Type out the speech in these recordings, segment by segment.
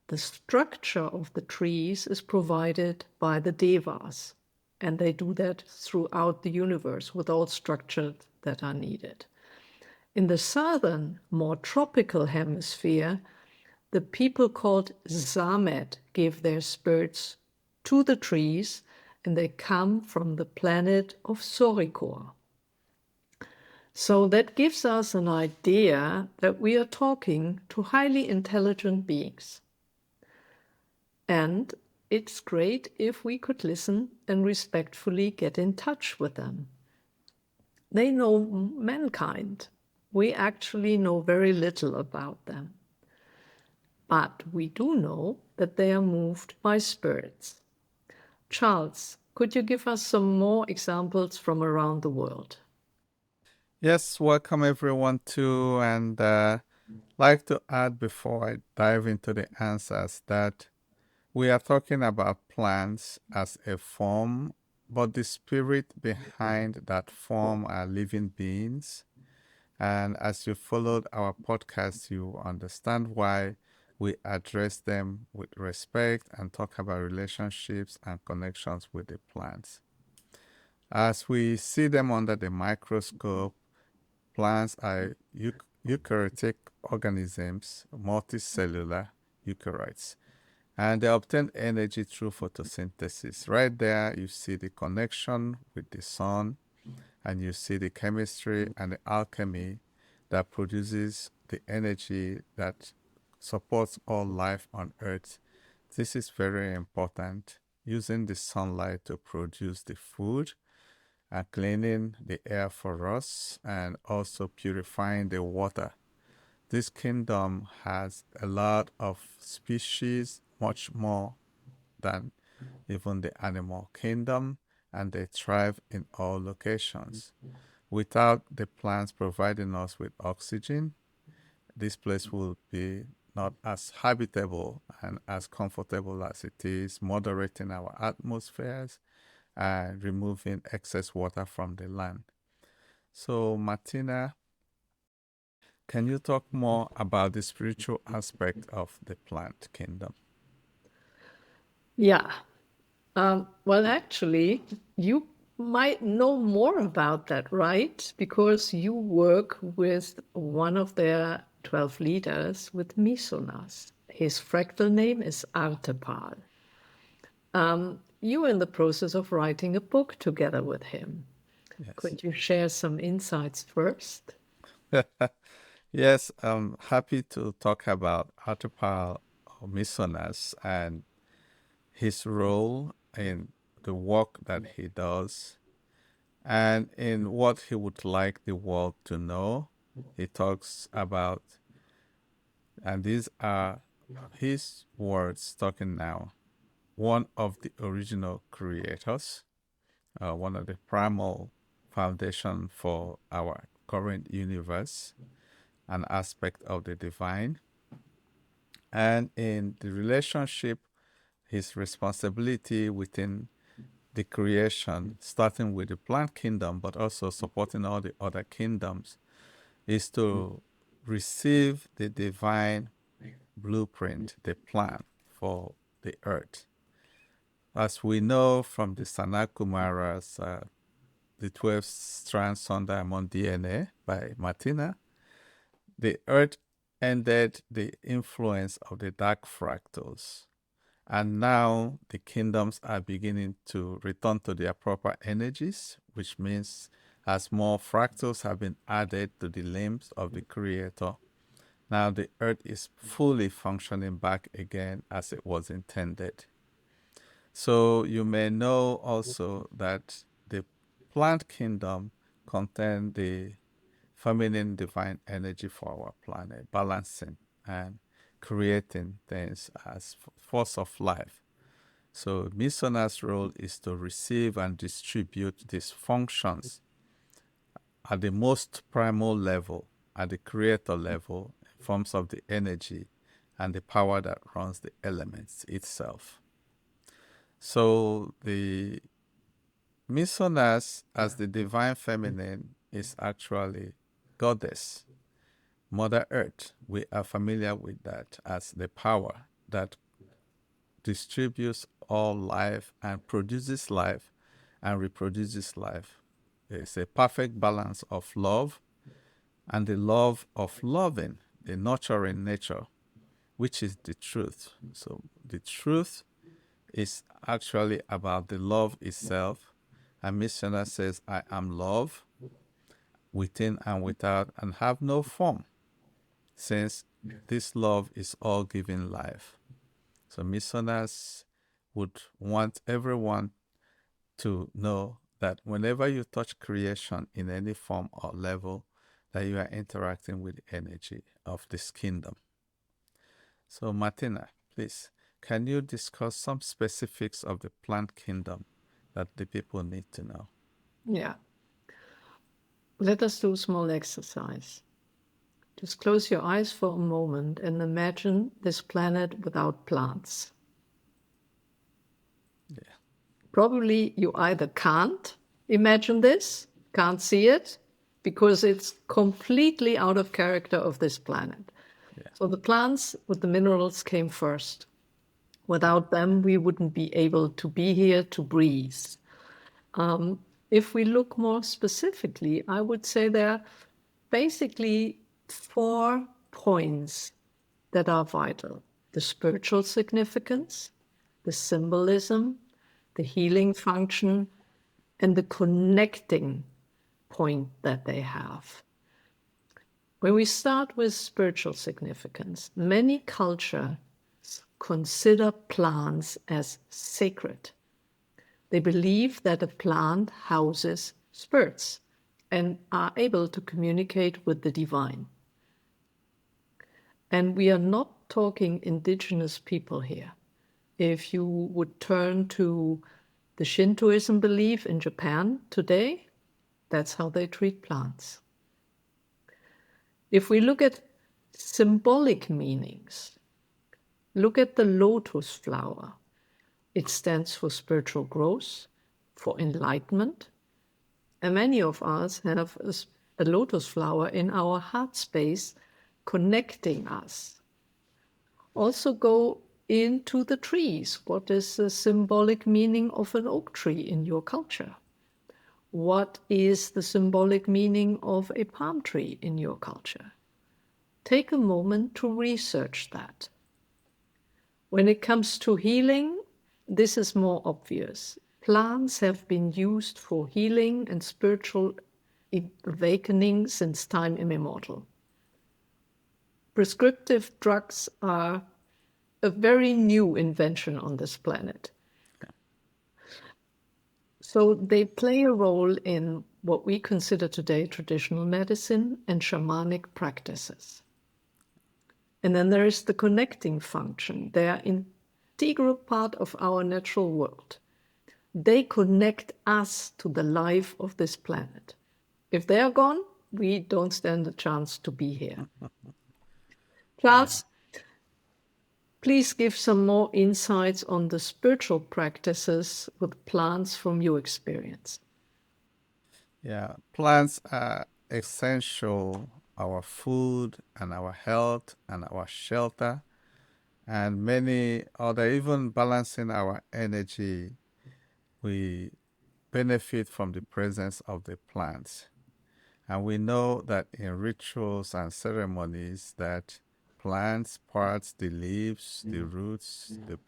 The structure of the trees is provided by the devas, and they do that throughout the universe with all structures that are needed. In the southern, more tropical hemisphere, the people called SANAT give their spirits to the trees, and they come from the planet of Sorikor. So that gives us an idea that we are talking to highly intelligent beings. And it's great if we could listen and respectfully get in touch with them. They know mankind. We actually know very little about them. But we do know that they are moved by spirits. Charles, could you give us some more examples from around the world? Yes, welcome everyone too, and like to add before I dive into the answers that we are talking about plants as a form, but the spirit behind that form are living beings. And as you followed our podcast, you understand why we address them with respect and talk about relationships and connections with the plants. As we see them under the microscope, plants are eukaryotic organisms, multicellular eukaryotes, and they obtain energy through photosynthesis. Right there, you see the connection with the sun, and you see the chemistry and the alchemy that produces the energy that supports all life on Earth. This is very important, using the sunlight to produce the food and cleaning the air for us and also purifying the water. This kingdom has a lot of species, much more than even the animal kingdom, and they thrive in all locations. Without the plants providing us with oxygen, this place will be not as habitable and as comfortable as it is, moderating our atmospheres and removing excess water from the land. So, Martina, can you talk more about the spiritual aspect of the plant kingdom? Yeah. Well, actually, you might know more about that, right? Because you work with one of their 12 leaders with MISONAS. His fractal name is Artepal. You are in the process of writing a book together with him. Yes. Could you share some insights first? Yes, I'm happy to talk about Artipal Misonas and his role in the work that he does and in what he would like the world to know. He talks about, and these are his words talking now, one of the original creators, one of the primal foundation for our current universe, an aspect of the divine. And in the relationship, his responsibility within the creation, starting with the plant kingdom, but also supporting all the other kingdoms, is to receive the divine blueprint, the plan for the earth. As we know from the SANAT Kumaras, the 12 strands on diamond DNA by Martina, the earth ended the influence of the dark fractals. And now the kingdoms are beginning to return to their proper energies, which means as more fractals have been added to the limbs of the Creator, now the earth is fully functioning back again as it was intended. So you may know also that the plant kingdom contains the feminine divine energy for our planet, balancing and creating things as force of life. So Misona's role is to receive and distribute these functions at the most primal level, at the creator level, in forms of the energy and the power that runs the elements itself. So the Misonas as the divine feminine is actually goddess, Mother Earth. We are familiar with that as the power. that distributes all life and produces life and reproduces life. It's a perfect balance of love and the love of loving, the nurturing nature, which is the truth. So the truth is actually about the love itself. And MISONAS says, I am love, within and without, and have no form, since this love is all giving life. So MISONAS would want everyone to know that whenever you touch creation in any form or level, that you are interacting with the energy of this kingdom. So Martina, please, can you discuss some specifics of the plant kingdom that the people need to know? Yeah. Let us do a small exercise. Just close your eyes for a moment and imagine this planet without plants. Yeah. Probably you either can't imagine this, can't see it, because it's completely out of character of this planet. Yeah. So the plants with the minerals came first. Without them, we wouldn't be able to be here to breathe. If we look more specifically, I would say there are basically 4 points that are vital: the spiritual significance, the symbolism, the healing function, and the connecting point that they have. When we start with spiritual significance, many cultures consider plants as sacred. They believe that a plant houses spirits and are able to communicate with the divine. And we are not talking indigenous people here. If you would turn to the Shintoism belief in Japan today, that's how they treat plants. If we look at symbolic meanings, look at the lotus flower. It stands for spiritual growth, for enlightenment. And many of us have a lotus flower in our heart space connecting us. Also go into the trees. What is the symbolic meaning of an oak tree in your culture? What is the symbolic meaning of a palm tree in your culture? Take a moment to research that. When it comes to healing, this is more obvious. Plants have been used for healing and spiritual awakening since time immemorial. Prescriptive drugs are a very new invention on this planet. So they play a role in what we consider today traditional medicine and shamanic practices. And then there is the connecting function. They are an integral part of our natural world. They connect us to the life of this planet. If they are gone, we don't stand a chance to be here. Charles, please give some more insights on the spiritual practices with plants from your experience. Yeah, plants are essential, our food and our health and our shelter and many other, even balancing our energy. We benefit from the presence of the plants. And we know that in rituals and ceremonies that plants, parts, the leaves, the roots, the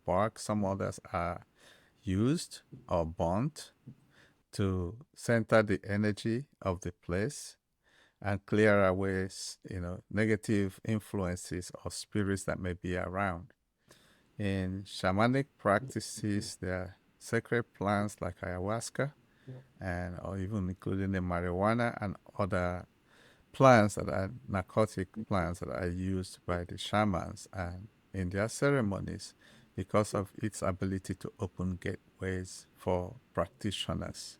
bark, some others are used or burnt to center the energy of the place and clear away, negative influences or spirits that may be around. In shamanic practices, there are sacred plants like ayahuasca, or even including the marijuana and other plants that are narcotic plants that are used by the shamans and in their ceremonies because of its ability to open gateways for practitioners.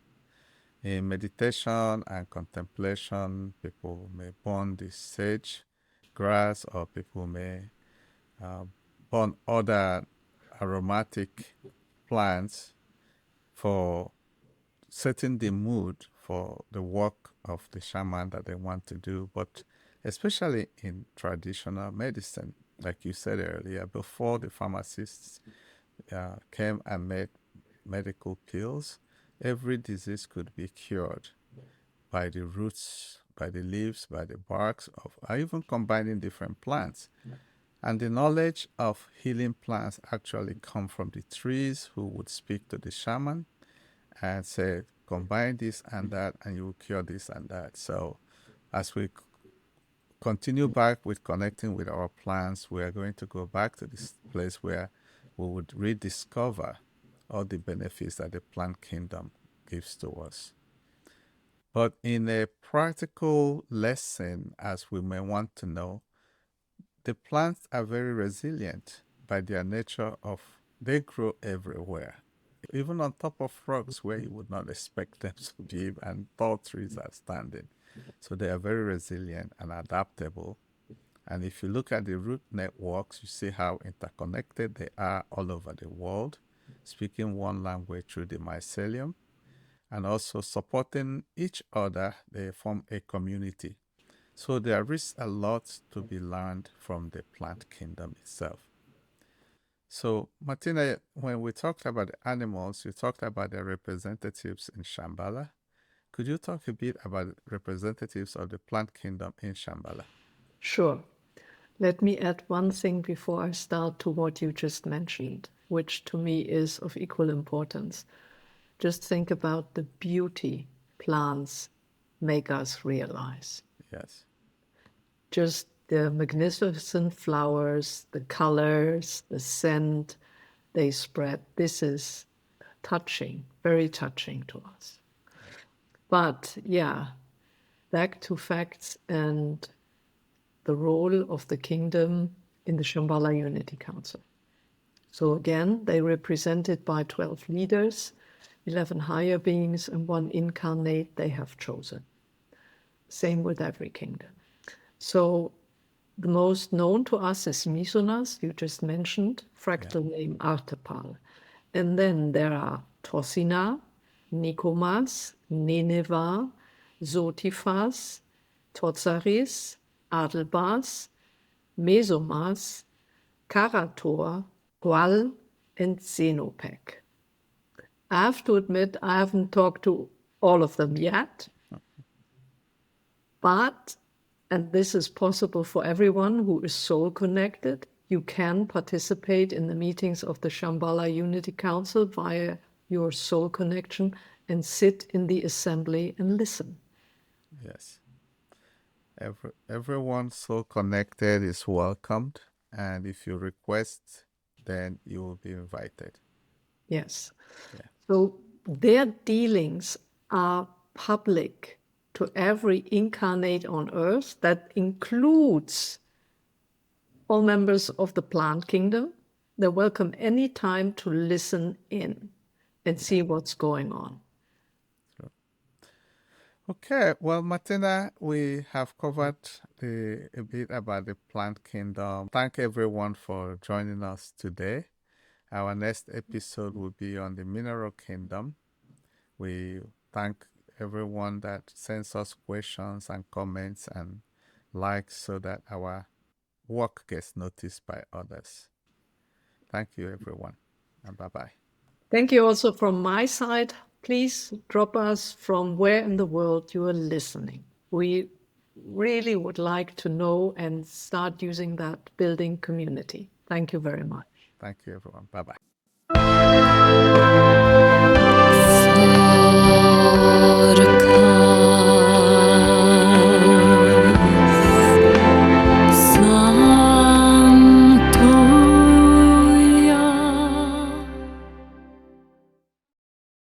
In meditation and contemplation, people may burn the sage grass, or people may burn other aromatic plants for setting the mood for the work of the shaman that they want to do. But especially in traditional medicine, like you said earlier, before the pharmacists came and made medical pills, every disease could be cured by the roots, by the leaves, by the barks of, or even combining different plants. And the knowledge of healing plants actually come from the trees who would speak to the shaman and say, combine this and that, and you will cure this and that. So as we continue back with connecting with our plants, we are going to go back to this place where we would rediscover all the benefits that the plant kingdom gives to us. But in a practical lesson, as we may want to know, the plants are very resilient by their nature of they grow everywhere, even on top of rocks where you would not expect them to be, and tall trees are standing. So they are very resilient and adaptable. And if you look at the root networks, you see how interconnected they are all over the world, speaking one language through the mycelium, and also supporting each other. They form a community. So there is a lot to be learned from the plant kingdom itself. So, Martina, when we talked about the animals, you talked about the representatives in Shambhala. Could you talk a bit about representatives of the plant kingdom in Shambhala? Sure. Let me add one thing before I start to what you just mentioned, which to me is of equal importance. Just think about the beauty plants make us realize. Yes. Just the magnificent flowers, the colors, the scent they spread. This is touching, very touching to us. But yeah, back to facts and the role of the kingdom in the Shambhala Unity Council. So again, they represented by 12 leaders, 11 higher beings, and one incarnate they have chosen. Same with every kingdom. So the most known to us is MISONAS, you just mentioned, fractal name Artepal. And then there are Tosina, Nikomas, Nineveh, Zotifas, Totsaris, Adelbas, Mesomas, Karator, Gual, and Zenopek. I have to admit, I haven't talked to all of them yet, but, and this is possible for everyone who is soul connected, you can participate in the meetings of the Shambhala Unity Council via your soul connection and sit in the assembly and listen. Yes. Everyone so connected is welcomed, and if you request, then you will be invited. Yes. Yeah. So their dealings are public to every incarnate on earth. That includes all members of the plant kingdom. They're welcome any time to listen in and see what's going on. Okay, well, Martina, we have covered a bit about the plant kingdom. Thank everyone for joining us today. Our next episode will be on the mineral kingdom. We thank everyone that sends us questions and comments and likes so that our work gets noticed by others. Thank you, everyone, and bye-bye. Thank you also from my side. Please drop us from where in the world you are listening. We really would like to know and start using that building community. Thank you very much. Thank you, everyone. Bye-bye.